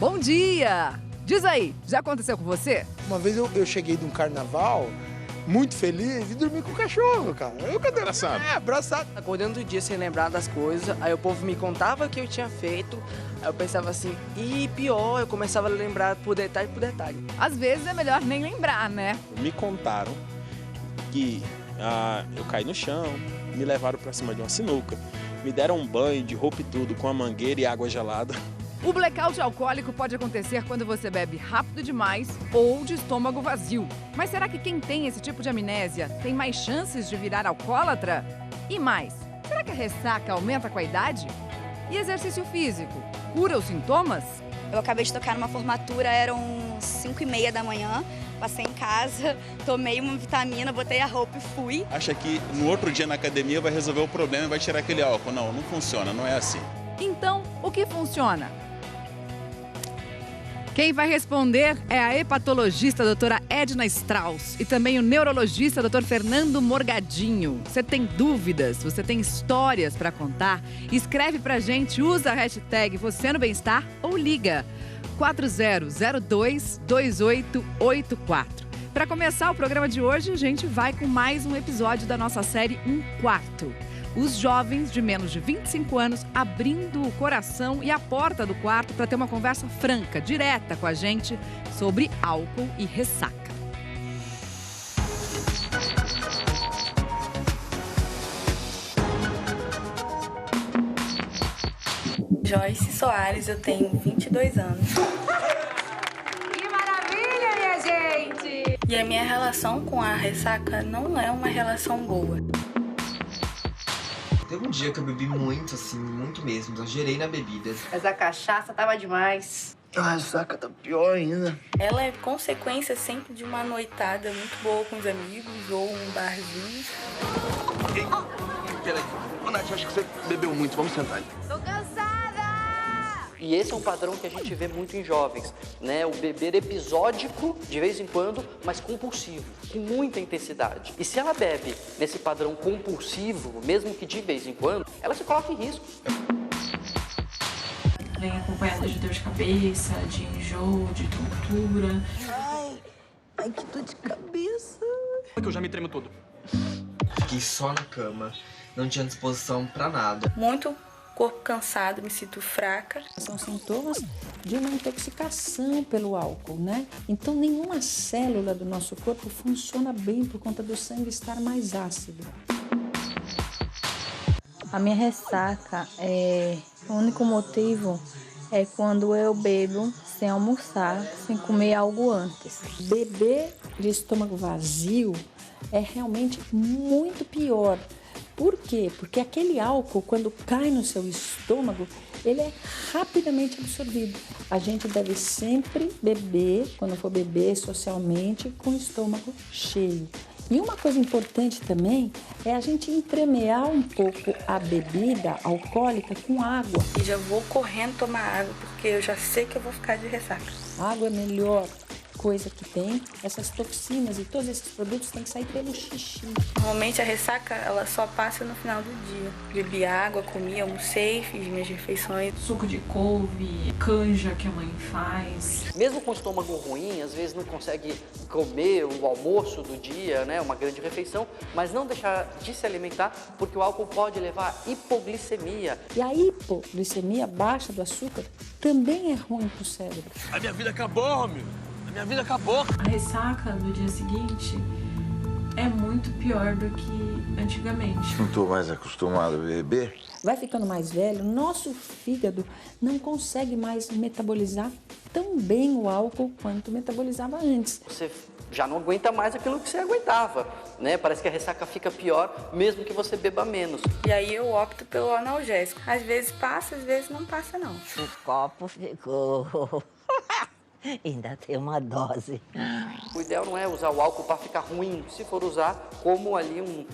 Bom dia! Diz aí, já aconteceu com você? Uma vez eu cheguei de um carnaval muito feliz e dormi com o cachorro, cara. Abraçado. Abraçado. Acordando do dia sem lembrar das coisas, aí o povo me contava o que eu tinha feito, aí eu pensava assim, e pior, eu começava a lembrar por detalhe por detalhe. Às vezes é melhor nem lembrar, né? Me contaram que eu caí no chão, me levaram pra cima de uma sinuca, me deram um banho de roupa e tudo com a mangueira e água gelada. O blackout alcoólico pode acontecer quando você bebe rápido demais ou de estômago vazio. Mas será que quem tem esse tipo de amnésia tem mais chances de virar alcoólatra? E mais, será que a ressaca aumenta com a idade? E exercício físico cura os sintomas? Eu acabei de tocar numa formatura, eram 5h30 da manhã, passei em casa, tomei uma vitamina, botei a roupa e fui. Acha que no outro dia na academia vai resolver o problema e vai tirar aquele álcool. Não, não funciona, não é assim. Então, o que funciona? Quem vai responder é a hepatologista a doutora Edna Strauss e também o neurologista doutor Fernando Morgadinho. Você tem dúvidas, você tem histórias para contar? Escreve pra gente, usa a hashtag Você no Bem-Estar ou liga 40022884. Para começar o programa de hoje, a gente vai com mais um episódio da nossa série Um Quarto. Os jovens de menos de 25 anos abrindo o coração e a porta do quarto para ter uma conversa franca, direta com a gente sobre álcool e ressaca. Joyce Soares, eu tenho 22 anos. Que maravilha, minha gente! E a minha relação com a ressaca não é uma relação boa. Teve um dia que eu bebi muito, assim, muito mesmo. Exagerei na bebida. Mas a cachaça tava demais. A ressaca tá pior ainda. Ela é consequência sempre de uma noitada muito boa com os amigos ou um barzinho. Ei, peraí. Ô, Nath, acho que você bebeu muito. Vamos sentar ali. Tô cansada! E esse é um padrão que a gente vê muito em jovens, né? O beber episódico, de vez em quando, mas compulsivo, com muita intensidade. E se ela bebe nesse padrão compulsivo, mesmo que de vez em quando, ela se coloca em risco. Vem acompanhada de dor de cabeça, de enjoo, de tontura. Ai, que dor de cabeça. Que eu já me tremo todo. Fiquei só na cama. Não tinha disposição pra nada. Muito corpo cansado, me sinto fraca. São sintomas de uma intoxicação pelo álcool, né? Então, nenhuma célula do nosso corpo funciona bem por conta do sangue estar mais ácido. A minha ressaca o único motivo é quando eu bebo sem almoçar, sem comer algo antes. Beber de estômago vazio é realmente muito pior. Por quê? Porque aquele álcool, quando cai no seu estômago, ele é rapidamente absorvido. A gente deve sempre beber, quando for beber socialmente, com o estômago cheio. E uma coisa importante também é a gente entremear um pouco a bebida alcoólica com água. E já vou correndo tomar água, porque eu já sei que eu vou ficar de ressaca. A água é a melhor coisa que tem. Essas toxinas e todos esses produtos têm que sair pelo xixi. Normalmente a ressaca, ela só passa no final do dia. Bebi água, comi, almocei, fiz minhas refeições. Suco de couve, canja que a mãe faz. Mesmo com o estômago ruim, às vezes não consegue comer o almoço do dia, né, uma grande refeição, mas não deixar de se alimentar, porque o álcool pode levar à hipoglicemia. E a hipoglicemia, baixa do açúcar, também é ruim para o cérebro. A minha vida acabou, meu. Minha vida acabou. A ressaca do dia seguinte é muito pior do que antigamente. Não estou mais acostumado a beber. Vai ficando mais velho, nosso fígado não consegue mais metabolizar tão bem o álcool quanto metabolizava antes. Você já não aguenta mais aquilo que você aguentava, né? Parece que a ressaca fica pior, mesmo que você beba menos. E aí eu opto pelo analgésico. Às vezes passa, às vezes não passa, não. O copo ficou... Ainda tem uma dose. O ideal não é usar o álcool para ficar ruim, se for usar como ali um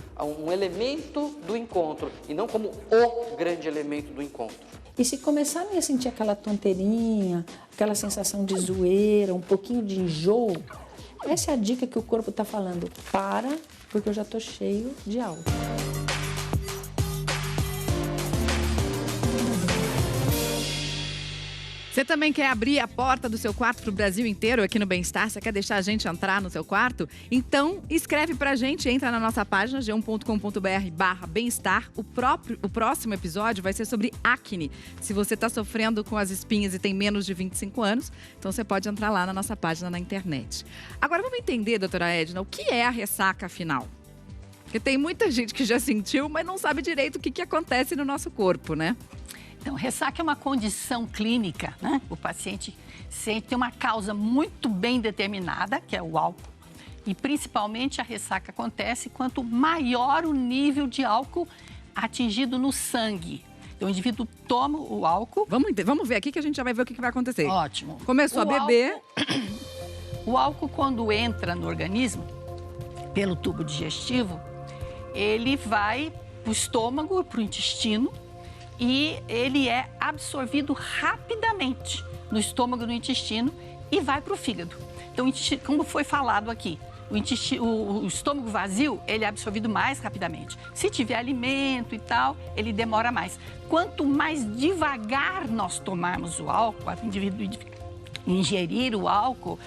elemento do encontro e não como o grande elemento do encontro. E se começarem a sentir aquela tonteirinha, aquela sensação de zoeira, um pouquinho de enjoo, essa é a dica que o corpo está falando. Para, porque eu já estou cheio de álcool. Você também quer abrir a porta do seu quarto para o Brasil inteiro aqui no Bem-Estar? Você quer deixar a gente entrar no seu quarto? Então, escreve pra gente, entra na nossa página g1.com.br/bem-estar. O próximo episódio vai ser sobre acne. Se você está sofrendo com as espinhas e tem menos de 25 anos, então você pode entrar lá na nossa página na internet. Agora, vamos entender, doutora Edna, o que é a ressaca afinal? Porque tem muita gente que já sentiu, mas não sabe direito o que acontece no nosso corpo, né? Então, ressaca é uma condição clínica, né? O paciente tem uma causa muito bem determinada, que é o álcool. E, principalmente, a ressaca acontece quanto maior o nível de álcool atingido no sangue. Então, o indivíduo toma o álcool... Vamos ver aqui que a gente já vai ver o que vai acontecer. Ótimo. Começou a beber... O álcool, quando entra no organismo, pelo tubo digestivo, ele vai para o estômago, para o intestino, e ele é absorvido rapidamente no estômago e no intestino e vai para o fígado. Então, como foi falado aqui, o estômago vazio, ele é absorvido mais rapidamente. Se tiver alimento e tal, ele demora mais. Quanto mais devagar nós tomarmos o álcool, o indivíduo ingerir o álcool,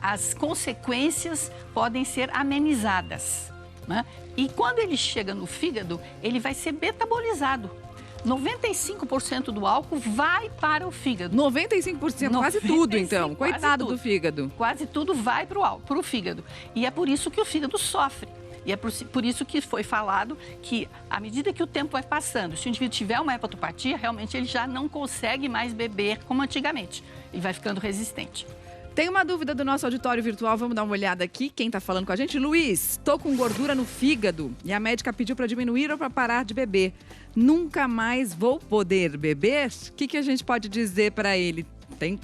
as consequências podem ser amenizadas, né? E quando ele chega no fígado, ele vai ser metabolizado. 95% do álcool vai para o fígado. 95%, quase tudo então. Coitado do fígado. Quase tudo vai para o fígado. E é por isso que o fígado sofre. E é por isso que foi falado que, à medida que o tempo vai passando, se o indivíduo tiver uma hepatopatia, realmente ele já não consegue mais beber como antigamente. Ele vai ficando resistente. Tem uma dúvida do nosso auditório virtual, vamos dar uma olhada aqui. Quem está falando com a gente? Luiz, tô com gordura no fígado e a médica pediu para diminuir ou para parar de beber. Nunca mais vou poder beber? O que a gente pode dizer para ele?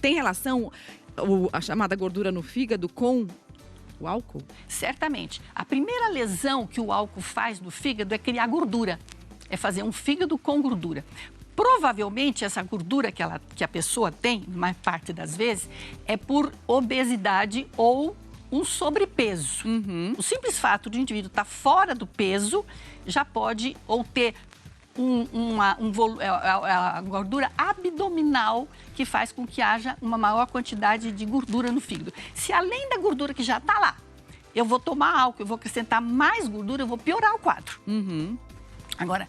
Tem relação a chamada gordura no fígado com o álcool? Certamente. A primeira lesão que o álcool faz no fígado é criar gordura. É fazer um fígado com gordura. Provavelmente, essa gordura que a pessoa tem, na maior parte das vezes, é por obesidade ou um sobrepeso. O simples fato de o indivíduo estar fora do peso já pode ou ter a gordura abdominal que faz com que haja uma maior quantidade de gordura no fígado. Se além da gordura que já está lá, eu vou tomar álcool, eu vou acrescentar mais gordura, eu vou piorar o quadro. Agora,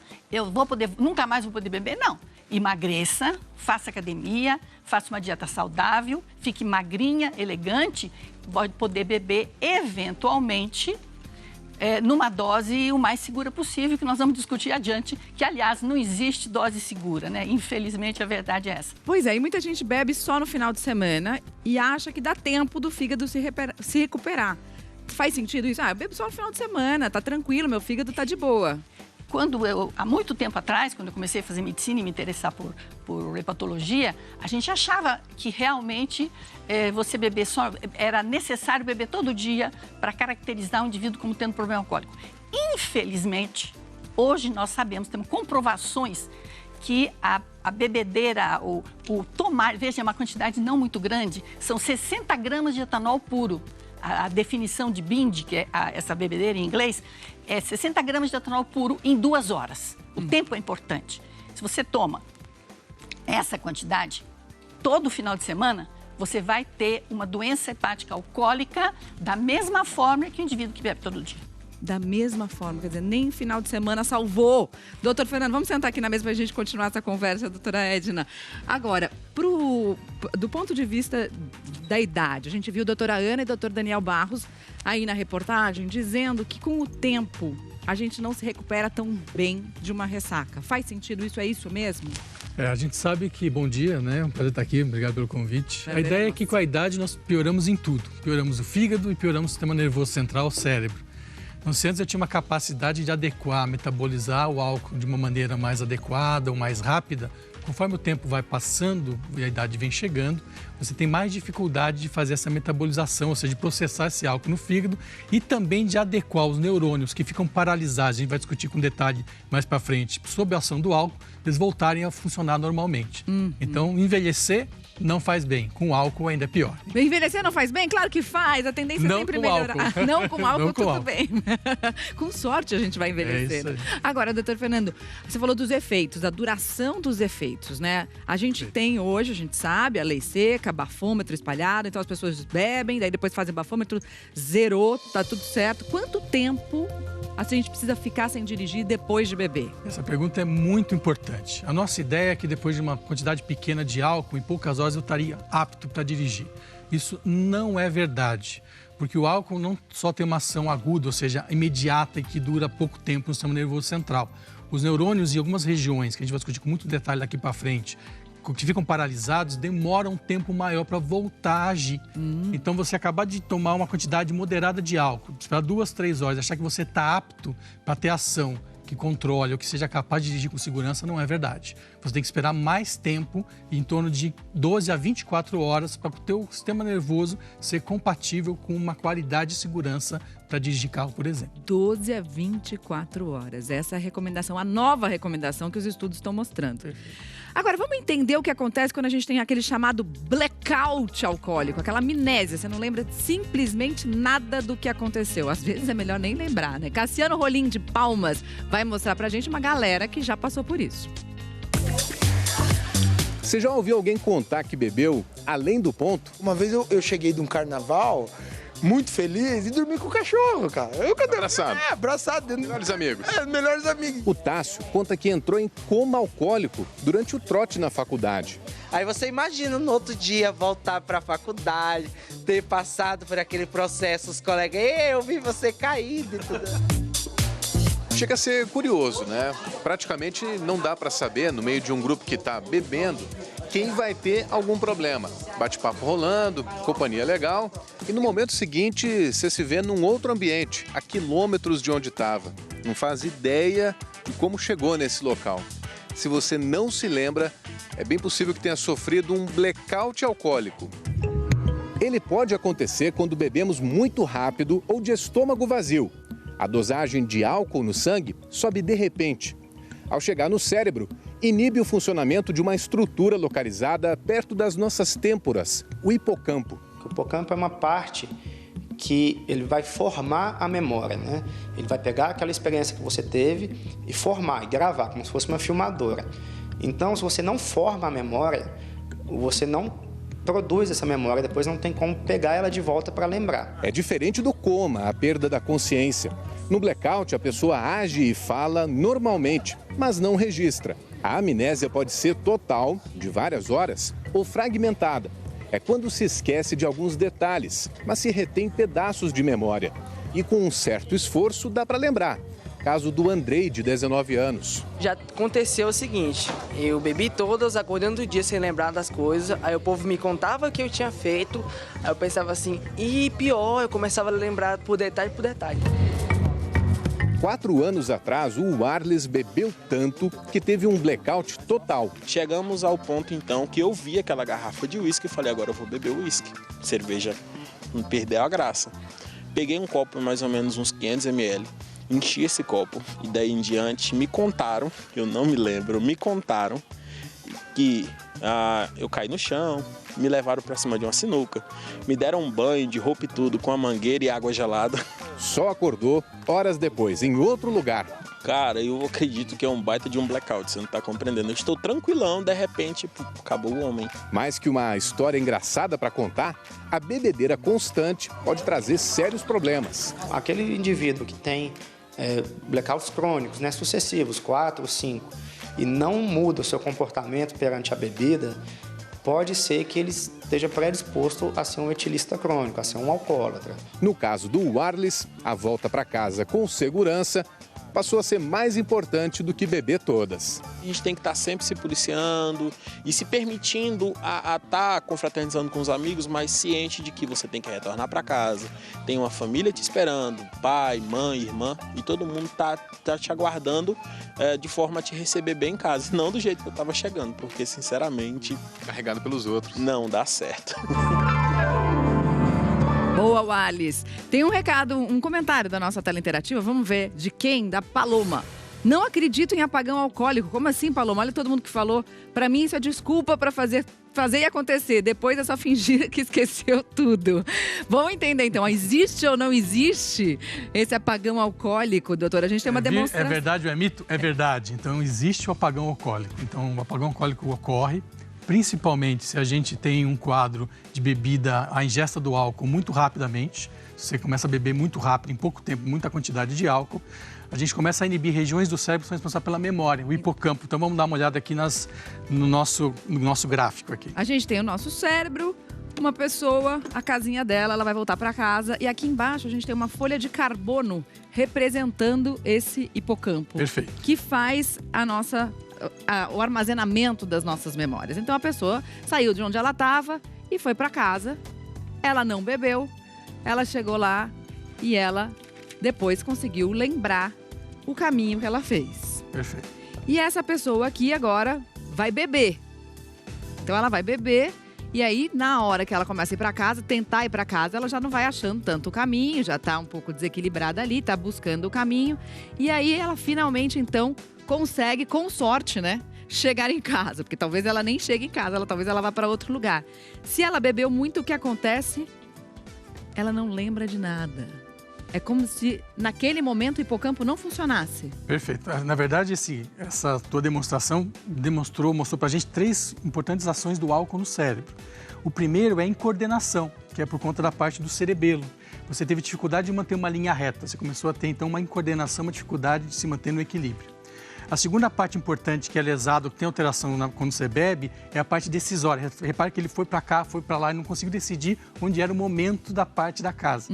nunca mais vou poder beber? Não. Emagreça, faça academia, faça uma dieta saudável, fique magrinha, elegante, pode poder beber eventualmente numa dose o mais segura possível, que nós vamos discutir adiante, que, aliás, não existe dose segura, né? Infelizmente, a verdade é essa. Pois é, e muita gente bebe só no final de semana e acha que dá tempo do fígado se recuperar. Faz sentido isso? Eu bebo só no final de semana, tá tranquilo, meu fígado tá de boa. Há muito tempo atrás, quando eu comecei a fazer medicina e me interessar por hepatologia, a gente achava que realmente você beber só, era necessário beber todo dia para caracterizar um indivíduo como tendo problema alcoólico. Infelizmente, hoje nós sabemos, temos comprovações que a bebedeira, o tomar, veja, é uma quantidade não muito grande, são 60 gramas de etanol puro. A definição de BIND, que é essa bebedeira em inglês, é 60 gramas de etanol puro em 2 horas. O tempo é importante. Se você toma essa quantidade, todo final de semana, você vai ter uma doença hepática alcoólica da mesma forma que o indivíduo que bebe todo dia. Da mesma forma, quer dizer, nem final de semana salvou. Doutor Fernando, vamos sentar aqui na mesa para a gente continuar essa conversa, doutora Edna. Agora, do ponto de vista da idade, a gente viu a doutora Ana e o doutor Daniel Barros aí na reportagem dizendo que com o tempo a gente não se recupera tão bem de uma ressaca. Faz sentido isso? É isso mesmo? A gente sabe que, bom dia, né? É um prazer estar aqui, obrigado pelo convite. A ideia é que com a idade nós pioramos em tudo. Pioramos o fígado e pioramos o sistema nervoso central, o cérebro. Então, se antes eu tinha uma capacidade de adequar, metabolizar o álcool de uma maneira mais adequada ou mais rápida, conforme o tempo vai passando e a idade vem chegando, você tem mais dificuldade de fazer essa metabolização, ou seja, de processar esse álcool no fígado e também de adequar os neurônios que ficam paralisados. A gente vai discutir com detalhe mais para frente, sob a ação do álcool, eles voltarem a funcionar normalmente. Então, envelhecer não faz bem. Com álcool ainda é pior. Envelhecer não faz bem? Claro que faz. A tendência é sempre melhorar. Não com álcool, tudo bem. Com sorte a gente vai envelhecer. É isso aí. Agora, doutor Fernando, você falou dos efeitos, da duração dos efeitos, né? A gente tem hoje, a gente sabe, a lei seca, bafômetro espalhado, então as pessoas bebem, daí depois fazem bafômetro, zerou, tá tudo certo. Quanto tempo a gente precisa ficar sem dirigir depois de beber? Essa pergunta é muito importante. A nossa ideia é que depois de uma quantidade pequena de álcool, em poucas horas eu estaria apto para dirigir. Isso não é verdade, porque o álcool não só tem uma ação aguda, ou seja, imediata e que dura pouco tempo no sistema nervoso central. Os neurônios em algumas regiões, que a gente vai discutir com muito detalhe daqui para frente, que ficam paralisados, demoram um tempo maior para voltar a agir. Então, você acabar de tomar uma quantidade moderada de álcool, esperar 2, 3 horas, achar que você está apto para ter ação que controle ou que seja capaz de dirigir com segurança, não é verdade. Você tem que esperar mais tempo, em torno de 12 a 24 horas, para o teu sistema nervoso ser compatível com uma qualidade de segurança para dirigir carro, por exemplo. 12 a 24 horas. Essa é a recomendação, a nova recomendação que os estudos estão mostrando. Agora, vamos entender o que acontece quando a gente tem aquele chamado blackout alcoólico, aquela amnésia. Você não lembra simplesmente nada do que aconteceu. Às vezes é melhor nem lembrar, né? Cassiano Rolim de Palmas vai mostrar pra gente uma galera que já passou por isso. Você já ouviu alguém contar que bebeu além do ponto? Uma vez eu cheguei de um carnaval muito feliz e dormi com o cachorro, cara. Abraçado? Abraçado. Melhores amigos? Melhores amigos. O Tássio conta que entrou em coma alcoólico durante o trote na faculdade. Aí você imagina no outro dia voltar pra faculdade, ter passado por aquele processo, os colegas, eu vi você caído e tudo. Chega a ser curioso, né? Praticamente não dá para saber, no meio de um grupo que está bebendo, quem vai ter algum problema. Bate-papo rolando, companhia legal, e no momento seguinte você se vê num outro ambiente, a quilômetros de onde estava. Não faz ideia de como chegou nesse local. Se você não se lembra, é bem possível que tenha sofrido um blackout alcoólico. Ele pode acontecer quando bebemos muito rápido ou de estômago vazio. A dosagem de álcool no sangue sobe de repente. Ao chegar no cérebro, inibe o funcionamento de uma estrutura localizada perto das nossas têmporas, o hipocampo. O hipocampo é uma parte que ele vai formar a memória, né? Ele vai pegar aquela experiência que você teve e formar, e gravar, como se fosse uma filmadora. Então, se você não forma a memória, você não produz essa memória, depois não tem como pegar ela de volta para lembrar. É diferente do coma, a perda da consciência. No blackout, a pessoa age e fala normalmente, mas não registra. A amnésia pode ser total, de várias horas, ou fragmentada. É quando se esquece de alguns detalhes, mas se retém pedaços de memória. E com um certo esforço dá para lembrar. Caso do Andrei, de 19 anos. Já aconteceu o seguinte, eu bebi todas, acordando do dia sem lembrar das coisas, aí o povo me contava o que eu tinha feito, aí eu pensava assim, e pior, eu começava a lembrar por detalhe por detalhe. 4 anos atrás, o Warles bebeu tanto que teve um blackout total. Chegamos ao ponto, então, que eu vi aquela garrafa de uísque e falei, agora eu vou beber uísque. Cerveja não perdeu a graça. Peguei um copo, mais ou menos uns 500 ml, enchi esse copo e daí em diante me contaram, eu não me lembro, me contaram que eu caí no chão, me levaram para cima de uma sinuca, me deram um banho de roupa e tudo com a mangueira e água gelada. Só acordou horas depois, em outro lugar. Cara, eu acredito que é um baita de um blackout, você não tá compreendendo. Eu estou tranquilão, de repente, acabou o homem. Mais que uma história engraçada para contar, a bebedeira constante pode trazer sérios problemas. Aquele indivíduo que tem blackouts crônicos, né, sucessivos, 4, 5, e não muda o seu comportamento perante a bebida, pode ser que ele esteja predisposto a ser um etilista crônico, a ser um alcoólatra. No caso do Warles, a volta para casa com segurança passou a ser mais importante do que beber todas. A gente tem que estar sempre se policiando e se permitindo a estar confraternizando com os amigos, mas ciente de que você tem que retornar para casa. Tem uma família te esperando, pai, mãe, irmã, e todo mundo tá te aguardando de forma a te receber bem em casa. Não do jeito que eu estava chegando, porque, sinceramente... Carregado pelos outros. Não dá certo. Boa, Wallace. Tem um recado, um comentário da nossa tela interativa. Vamos ver de quem? Da Paloma. Não acredito em apagão alcoólico. Como assim, Paloma? Olha todo mundo que falou. Pra mim, isso é desculpa pra fazer fazer e acontecer. Depois é só fingir que esqueceu tudo. Vamos entender, então. Existe ou não existe esse apagão alcoólico, doutora? A gente tem uma demonstração. É verdade ou é mito? É verdade. Então, existe o apagão alcoólico. Então, o apagão alcoólico ocorre principalmente se a gente tem um quadro de bebida, a ingesta do álcool muito rapidamente. Você começa a beber muito rápido, em pouco tempo, muita quantidade de álcool. A gente começa a inibir regiões do cérebro que são responsáveis pela memória, o hipocampo. Então, vamos dar uma olhada aqui no nosso gráfico aqui. A gente tem o nosso cérebro, uma pessoa, a casinha dela, ela vai voltar para casa. E aqui embaixo a gente tem uma folha de carbono representando esse hipocampo. Perfeito. Que faz o armazenamento das nossas memórias. Então, a pessoa saiu de onde ela estava e foi para casa. Ela não bebeu. Ela chegou lá e ela depois conseguiu lembrar o caminho que ela fez. Perfeito. E essa pessoa aqui agora vai beber. Então ela vai beber e aí na hora que ela começa a ir para casa, tentar ir para casa, ela já não vai achando tanto o caminho, já está um pouco desequilibrada ali, está buscando o caminho. E aí ela finalmente então consegue, com sorte, né, chegar em casa, porque talvez ela nem chegue em casa, talvez ela vá para outro lugar. Se ela bebeu muito, o que acontece? Ela não lembra de nada. É como se, naquele momento, o hipocampo não funcionasse. Perfeito. Na verdade, essa tua demonstração mostrou pra gente 3 importantes ações do álcool no cérebro. O primeiro é a incoordenação, que é por conta da parte do cerebelo. Você teve dificuldade de manter uma linha reta. Você começou a ter, então, uma incoordenação, uma dificuldade de se manter no equilíbrio. A segunda parte importante, que é lesado, que tem alteração quando você bebe, é a parte decisória. Repare que ele foi para cá, foi para lá e não conseguiu decidir onde era o momento da parte da casa.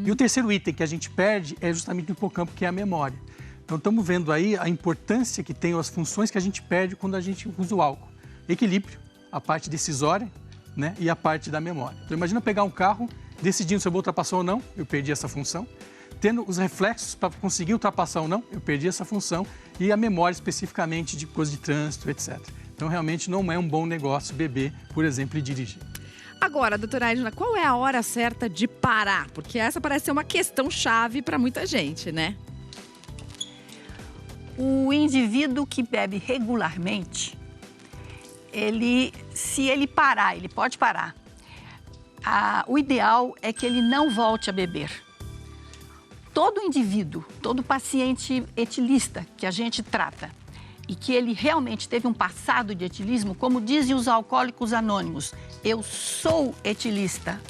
E o terceiro item que a gente perde é justamente o hipocampo, que é a memória. Então, estamos vendo aí a importância que tem, as funções que a gente perde quando a gente usa o álcool. Equilíbrio, a parte decisória, né, e a parte da memória. Então, imagina pegar um carro, decidindo se eu vou ultrapassar ou não, eu perdi essa função. Tendo os reflexos para conseguir ultrapassar ou não, eu perdi essa função. E a memória especificamente de coisas de trânsito, etc. Então, realmente não é um bom negócio beber, por exemplo, e dirigir. Agora, doutora Edna, qual é a hora certa de parar? Porque essa parece ser uma questão chave para muita gente, né? O indivíduo que bebe regularmente, se ele parar, ele pode parar. O ideal é que ele não volte a beber. Todo indivíduo, todo paciente etilista que a gente trata e que ele realmente teve um passado de etilismo, como dizem os alcoólicos anônimos, eu sou etilista.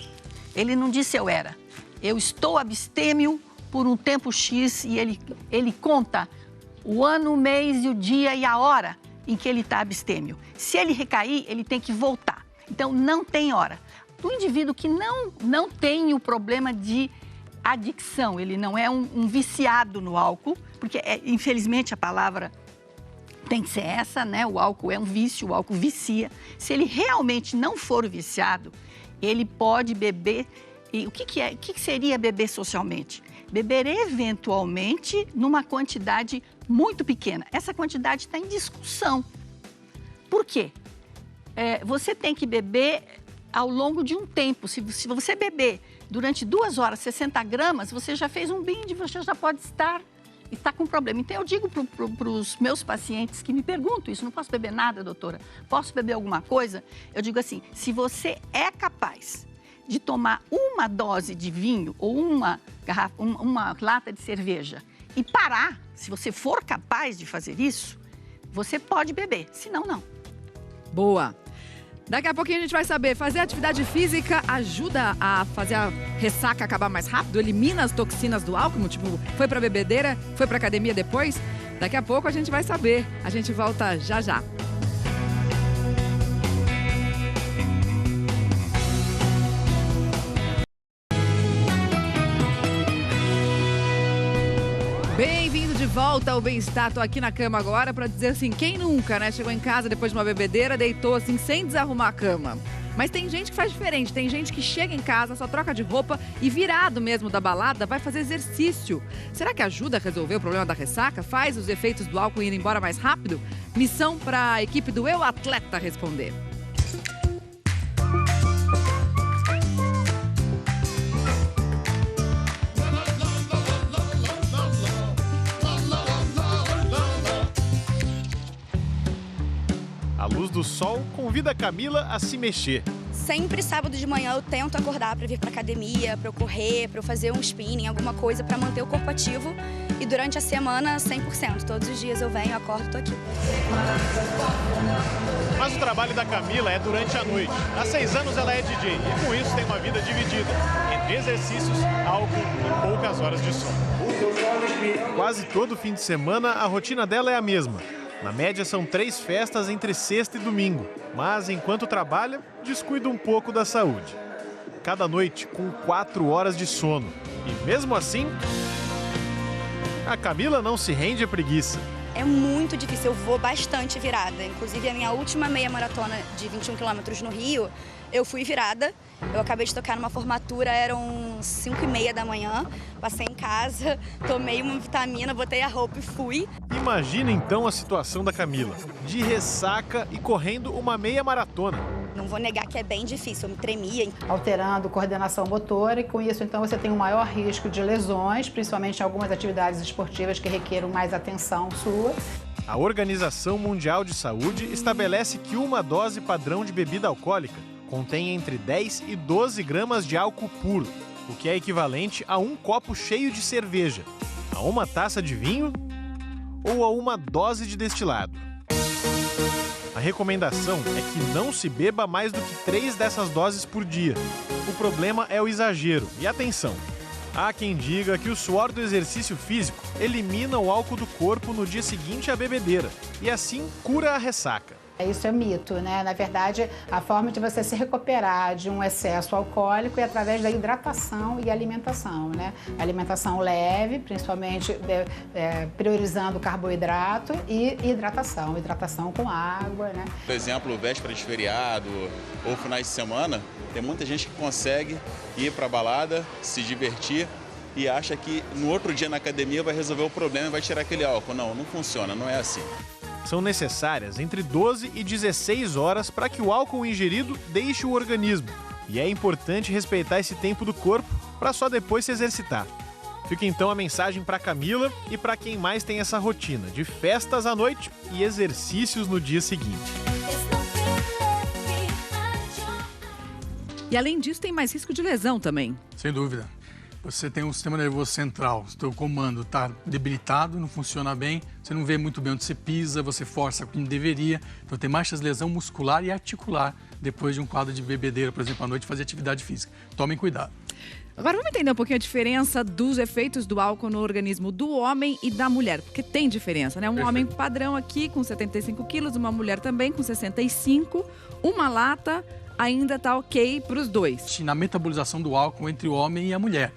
Ele não disse eu era. Eu estou abstêmio por um tempo X e ele conta o ano, o mês, o dia e a hora em que ele está abstêmio. Se ele recair, ele tem que voltar. Então, não tem hora. Do indivíduo que não tem o problema de adicção, ele não é um viciado no álcool, porque infelizmente a palavra tem que ser essa, né? O álcool é um vício, o álcool vicia. Se ele realmente não for viciado, ele pode beber. E o que seria beber socialmente? Beber eventualmente numa quantidade muito pequena. Essa quantidade está em discussão. Por quê? Você tem que beber ao longo de um tempo. Se você beber durante 2 horas, 60 gramas, você já fez um brinde, você já pode estar com problema. Então, eu digo para os meus pacientes que me perguntam isso, não posso beber nada, doutora? Posso beber alguma coisa? Eu digo assim, se você é capaz de tomar uma dose de vinho ou uma lata de cerveja e parar, se você for capaz de fazer isso, você pode beber, senão não. Boa! Daqui a pouquinho a gente vai saber, fazer atividade física ajuda a fazer a ressaca acabar mais rápido? Elimina as toxinas do álcool? Tipo, foi pra bebedeira, foi pra academia depois? Daqui a pouco a gente vai saber. A gente volta já já. Bem-vindo de volta ao Bem-Estar. Tô aqui na cama agora para dizer assim, quem nunca, né? Chegou em casa depois de uma bebedeira, deitou assim, sem desarrumar a cama. Mas tem gente que faz diferente, tem gente que chega em casa, só troca de roupa e virado mesmo da balada, vai fazer exercício. Será que ajuda a resolver o problema da ressaca? Faz os efeitos do álcool ir embora mais rápido? Missão para a equipe do Eu Atleta responder. do sol convida a Camila a se mexer. Sempre sábado de manhã eu tento acordar para vir para academia, para eu correr, para eu fazer um spinning, alguma coisa para manter o corpo ativo. E durante a semana, 100%. Todos os dias eu venho, acordo, tô aqui. Mas o trabalho da Camila é durante a noite. Há 6 anos ela é DJ e com isso tem uma vida dividida entre exercícios, álcool e poucas horas de sono. Quase todo fim de semana a rotina dela é a mesma. Na média são 3 festas entre sexta e domingo, mas enquanto trabalha, descuida um pouco da saúde. Cada noite com 4 horas de sono. E mesmo assim, a Camila não se rende à preguiça. É muito difícil, eu vou bastante virada. Inclusive a minha última meia maratona de 21 quilômetros no Rio, eu fui virada. Eu acabei de tocar numa formatura, eram 5h30 da manhã. Passei em casa, tomei uma vitamina, botei a roupa e fui. Imagina então a situação da Camila, de ressaca e correndo uma meia maratona. Não vou negar que é bem difícil, eu me tremia. Alterando coordenação motora e com isso então você tem um maior risco de lesões, principalmente em algumas atividades esportivas que requeram mais atenção sua. A Organização Mundial de Saúde estabelece que uma dose padrão de bebida alcoólica contém entre 10 e 12 gramas de álcool puro, o que é equivalente a um copo cheio de cerveja, a uma taça de vinho ou a uma dose de destilado. A recomendação é que não se beba mais do que 3 dessas doses por dia. O problema é o exagero. E atenção! Há quem diga que o suor do exercício físico elimina o álcool do corpo no dia seguinte à bebedeira e assim cura a ressaca. Isso é mito, né? Na verdade, a forma de você se recuperar de um excesso alcoólico é através da hidratação e alimentação, né? Alimentação leve, principalmente priorizando o carboidrato e hidratação com água, né? Por exemplo, véspera de feriado ou finais de semana, tem muita gente que consegue ir para a balada, se divertir e acha que no outro dia na academia vai resolver o problema e vai tirar aquele álcool. Não, não funciona, não é assim. São necessárias entre 12 e 16 horas para que o álcool ingerido deixe o organismo. E é importante respeitar esse tempo do corpo para só depois se exercitar. Fica então a mensagem para Camila e para quem mais tem essa rotina de festas à noite e exercícios no dia seguinte. E além disso, tem mais risco de lesão também. Sem dúvida. Você tem um sistema nervoso central, o seu comando está debilitado, não funciona bem, você não vê muito bem onde você pisa, você força como deveria. Então tem mais chance de lesão muscular e articular depois de um quadro de bebedeira, por exemplo, à noite, fazer atividade física. Tomem cuidado. Agora vamos entender um pouquinho a diferença dos efeitos do álcool no organismo do homem e da mulher, porque tem diferença, né? Um homem padrão aqui com 75 quilos, uma mulher também com 65, uma lata ainda está ok para os dois. Na metabolização do álcool entre o homem e a mulher.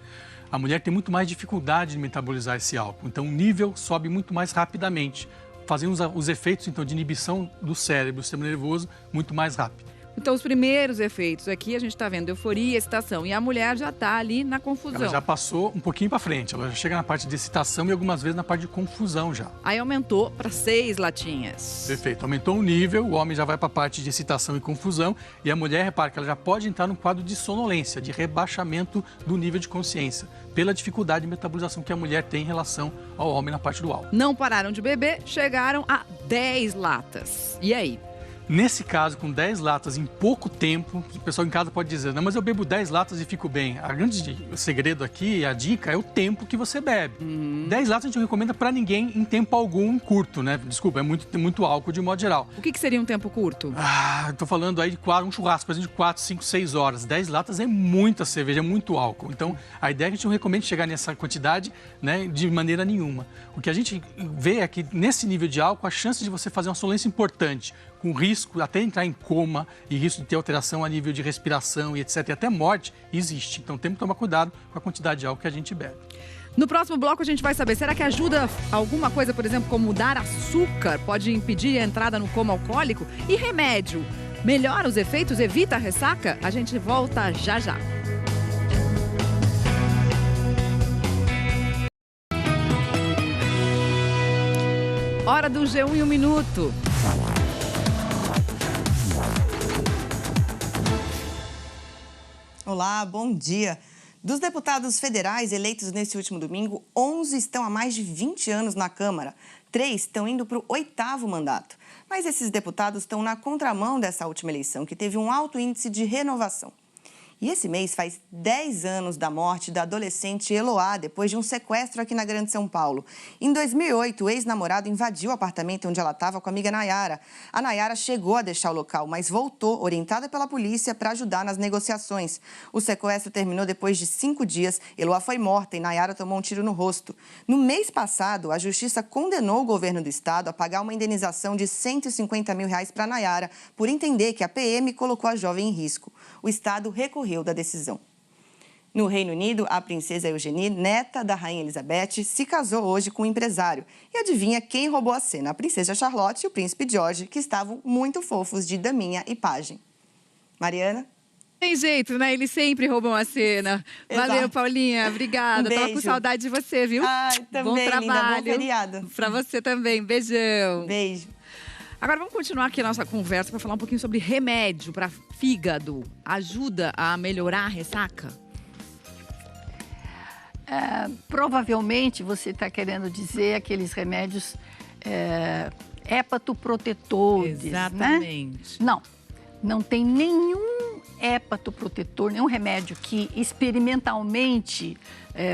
A mulher tem muito mais dificuldade de metabolizar esse álcool, então o nível sobe muito mais rapidamente, fazendo os efeitos então, de inibição do cérebro, do sistema nervoso, muito mais rápido. Então, os primeiros efeitos aqui, a gente está vendo euforia, excitação. E a mulher já está ali na confusão. Ela já passou um pouquinho para frente. Ela já chega na parte de excitação e algumas vezes na parte de confusão já. Aí aumentou para 6 latinhas. Perfeito. Aumentou o nível, o homem já vai para a parte de excitação e confusão. E a mulher, repara que ela já pode entrar num quadro de sonolência, de rebaixamento do nível de consciência, pela dificuldade de metabolização que a mulher tem em relação ao homem na parte do álcool. Não pararam de beber, chegaram a 10 latas. E aí? Nesse caso, com 10 latas em pouco tempo, o pessoal em casa pode dizer, não, mas eu bebo 10 latas e fico bem. O segredo aqui, a dica, é o tempo que você bebe. 10 latas a gente não recomenda para ninguém em tempo algum curto, né? Desculpa, é muito álcool de modo geral. O que seria um tempo curto? Tô falando aí de um churrasco, por exemplo, de 4, 5, 6 horas. 10 latas é muita cerveja, é muito álcool. Então, a ideia é que a gente não recomenda chegar nessa quantidade, né, de maneira nenhuma. O que a gente vê é que nesse nível de álcool, a chance de você fazer uma sonolência importante, com risco até entrar em coma e risco de ter alteração a nível de respiração e etc, e até morte, existe. Então temos que tomar cuidado com a quantidade de álcool que a gente bebe. No próximo bloco a gente vai saber, será que ajuda alguma coisa, por exemplo, como dar açúcar, pode impedir a entrada no coma alcoólico? E remédio, melhora os efeitos, evita a ressaca? A gente volta já já. Hora do G1 em 1 minuto. Olá, bom dia. Dos deputados federais eleitos nesse último domingo, 11 estão há mais de 20 anos na Câmara. 3 estão indo para o 8º mandato. Mas esses deputados estão na contramão dessa última eleição, que teve um alto índice de renovação. E esse mês faz 10 anos da morte da adolescente Eloá, depois de um sequestro aqui na Grande São Paulo. Em 2008, o ex-namorado invadiu o apartamento onde ela estava com a amiga Nayara. A Nayara chegou a deixar o local, mas voltou, orientada pela polícia, para ajudar nas negociações. O sequestro terminou depois de 5 dias. Eloá foi morta e Nayara tomou um tiro no rosto. No mês passado, a Justiça condenou o governo do estado a pagar uma indenização de R$150 mil para Nayara, por entender que a PM colocou a jovem em risco. O estado recorreu da decisão. No Reino Unido, a princesa Eugenie, neta da rainha Elizabeth, se casou hoje com um empresário. E adivinha quem roubou a cena? A princesa Charlotte e o príncipe George, que estavam muito fofos de daminha e pajem. Mariana? Tem jeito, né? Eles sempre roubam a cena. Exato. Valeu, Paulinha. Obrigada. Beijo. Tava com saudade de você, viu? Ai, também, bom trabalho. linda. Bom feriado. Pra você também. Beijão. Beijo. Agora vamos continuar aqui a nossa conversa para falar um pouquinho sobre remédio para fígado. Ajuda a melhorar a ressaca? Provavelmente você está querendo dizer aqueles remédios hepatoprotetores. Exatamente. Né? Não tem nenhum hepatoprotetor, nenhum remédio que experimentalmente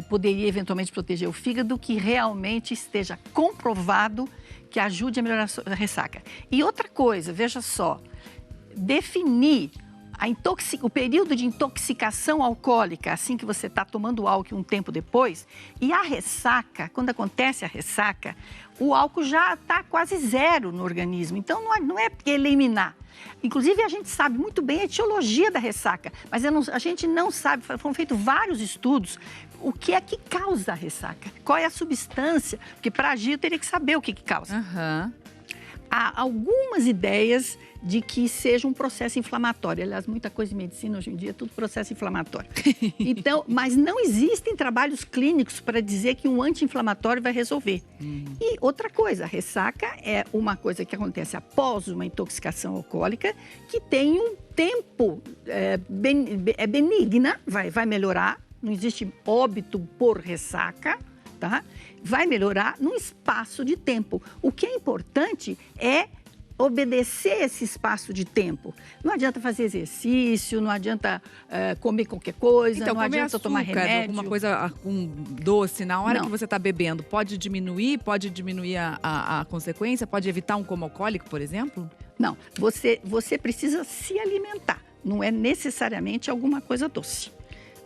poderia eventualmente proteger o fígado que realmente esteja comprovado que ajude a melhorar a ressaca. E outra coisa, veja só, definir o período de intoxicação alcoólica, assim que você está tomando álcool um tempo depois, e a ressaca, quando acontece a ressaca, o álcool já está quase zero no organismo, então não é eliminar. Inclusive, a gente sabe muito bem a etiologia da ressaca, mas a gente não sabe, foram feitos vários estudos, o que é que causa a ressaca, qual é a substância, porque para agir eu teria que saber o que causa. Há algumas ideias de que seja um processo inflamatório. Aliás, muita coisa em medicina hoje em dia é tudo processo inflamatório. Então, mas não existem trabalhos clínicos para dizer que um anti-inflamatório vai resolver. E outra coisa, a ressaca é uma coisa que acontece após uma intoxicação alcoólica, que tem um tempo benigna, vai melhorar, não existe óbito por ressaca, tá? Vai melhorar num espaço de tempo. O que é importante é obedecer esse espaço de tempo. Não adianta fazer exercício, não adianta comer qualquer coisa, então, não adianta açúcar, tomar remédio. Alguma coisa com doce na hora que você está bebendo, pode diminuir a consequência? Pode evitar um coma alcoólico, por exemplo? Não, você precisa se alimentar, não é necessariamente alguma coisa doce.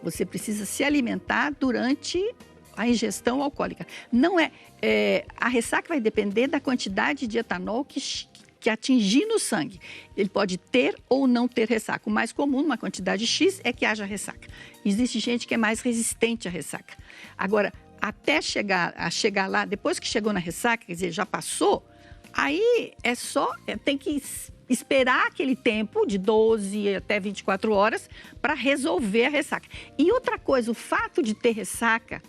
Você precisa se alimentar durante a ingestão alcoólica. Não a ressaca vai depender da quantidade de etanol que atingir no sangue. Ele pode ter ou não ter ressaca. O mais comum, numa quantidade X, é que haja ressaca. Existe gente que é mais resistente à ressaca. Agora, até chegar lá, depois que chegou na ressaca, quer dizer, já passou, aí tem que esperar aquele tempo de 12 até 24 horas para resolver a ressaca. E outra coisa, o fato de ter ressaca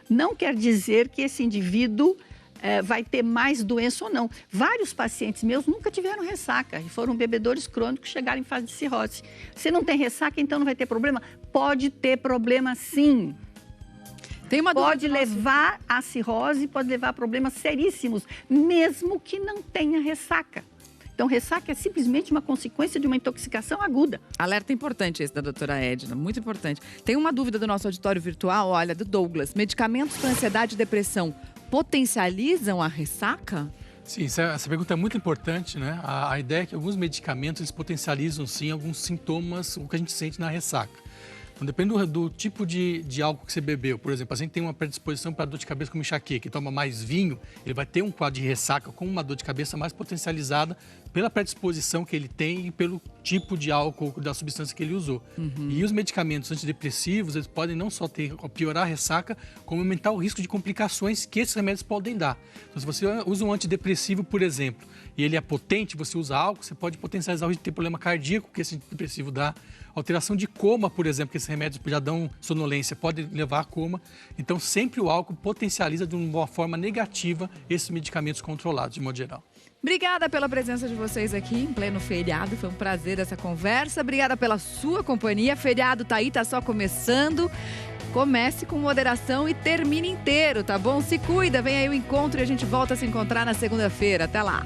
não quer dizer que esse indivíduo vai ter mais doença ou não. Vários pacientes meus nunca tiveram ressaca e foram bebedores crônicos que chegaram em fase de cirrose. Se não tem ressaca, então não vai ter problema? Pode ter problema, sim. Pode levar a cirrose, pode levar a problemas seríssimos, mesmo que não tenha ressaca. Então, ressaca é simplesmente uma consequência de uma intoxicação aguda. Alerta importante esse da doutora Edna, muito importante. Tem uma dúvida do nosso auditório virtual, olha, do Douglas. Medicamentos para ansiedade e depressão potencializam a ressaca? Sim, essa pergunta é muito importante, né? A ideia é que alguns medicamentos eles potencializam, sim, alguns sintomas, o que a gente sente na ressaca. Então, depende do tipo de álcool que você bebeu. Por exemplo, a gente tem uma predisposição para dor de cabeça como enxaqueca, que toma mais vinho, ele vai ter um quadro de ressaca com uma dor de cabeça mais potencializada pela predisposição que ele tem e pelo tipo de álcool, da substância que ele usou. E os medicamentos antidepressivos, eles podem não só piorar a ressaca, como aumentar o risco de complicações que esses remédios podem dar. Então, se você usa um antidepressivo, por exemplo, e ele é potente, você usa álcool, você pode potencializar o risco de ter problema cardíaco que esse antidepressivo dá. Alteração de coma, por exemplo, que esses remédios já dão sonolência, pode levar a coma. Então, sempre o álcool potencializa de uma forma negativa esses medicamentos controlados, de modo geral. Obrigada pela presença de vocês aqui em pleno feriado. Foi um prazer essa conversa. Obrigada pela sua companhia. Feriado tá aí, tá só começando. Comece com moderação e termine inteiro, tá bom? Se cuida, vem aí o encontro e a gente volta a se encontrar na segunda-feira. Até lá!